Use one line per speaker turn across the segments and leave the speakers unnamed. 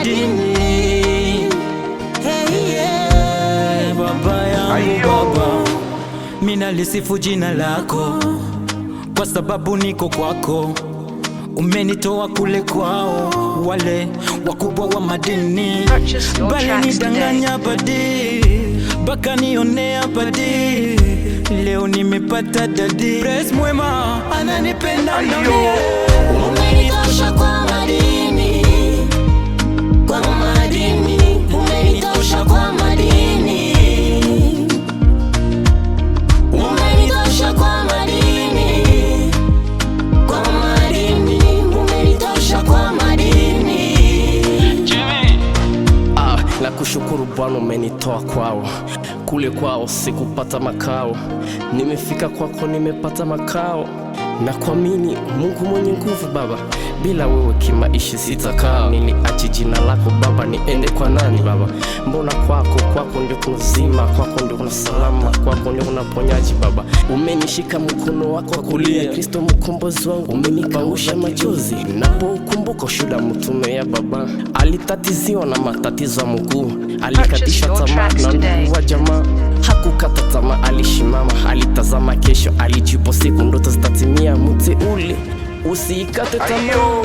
madini. Hey, yeah. Baba yangu baba, mina lisifu jina lako kwa sababu niko kwako. Umenitoa kule kwao wale wakubwa wa madini, bali nidanganya badi, baka nionea badi. Leo nimepata dadi, Bless mwema ananipenda nami.
Umenitosha kwa madini, kwa madini. Umenitosha kwa madini, umenitosha kwa madini, kwa madini. Umenitosha kwa madini.
Na kushukuru Bwana umenitoa kwao, kule kwao sikupata makao. Nimefika kwako nimepata makao, na kuamini Mungu mwenye nguvu Baba. Bila wewe kimaishi sitakaa. Niliachi jina lako Baba, niende kwa nani Baba? Mbona kwako ndio kuna uzima, kwako ndio kuna salama, kwako ndio kuna ponyaji Baba. Umenishika mkono wako wa kulia, Kristo mkombozi wangu. Umenikausha machozi napokumbuka ushuhuda mtume ya Baba. Alitatiziwa na matatizo ya mguu, alikatishwa tamaa na ndugu wa jamaa. Hakukata tamaa, alishimama, alitazama kesho, alijipo siku ndoto zitatimia. Mteule usikate tamaa.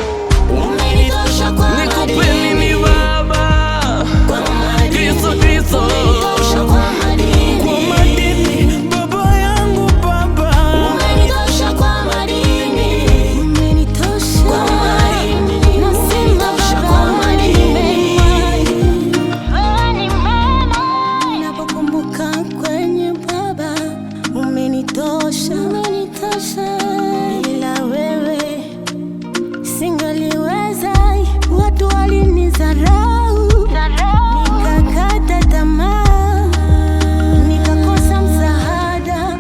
Umenitosha kwa madini,
nikupeni ni Baba,
kwa madini.
Kristo.
Umenitosha kwa madini,
Kwa madini, baba yangu baba.
umenitosha kwa madini, umenitosha kwa madini. Umenitosha kwa madini. Napokumbuka kwenye Baba, umenitosha, umenitosha. Bila wewe singaliweza, watu walinizarau, nikakata tamaa, nikakosa msaada.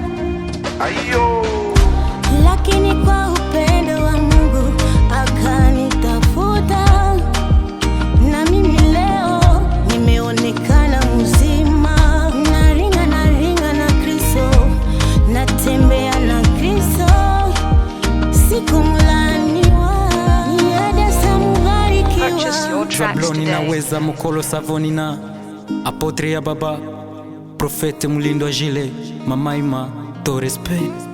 Lakini kwa upendo wa Mungu akanitafuta, na mimi leo nimeonekana mzima. Naringa na Kristo, natembea na Kristo, sikumlaniwa. Niadesa mubarikiwa.
Zabloni naweza mukolo savoni na apotre ya baba, Profete Mulindo Jile, Mamaima Torres Pay.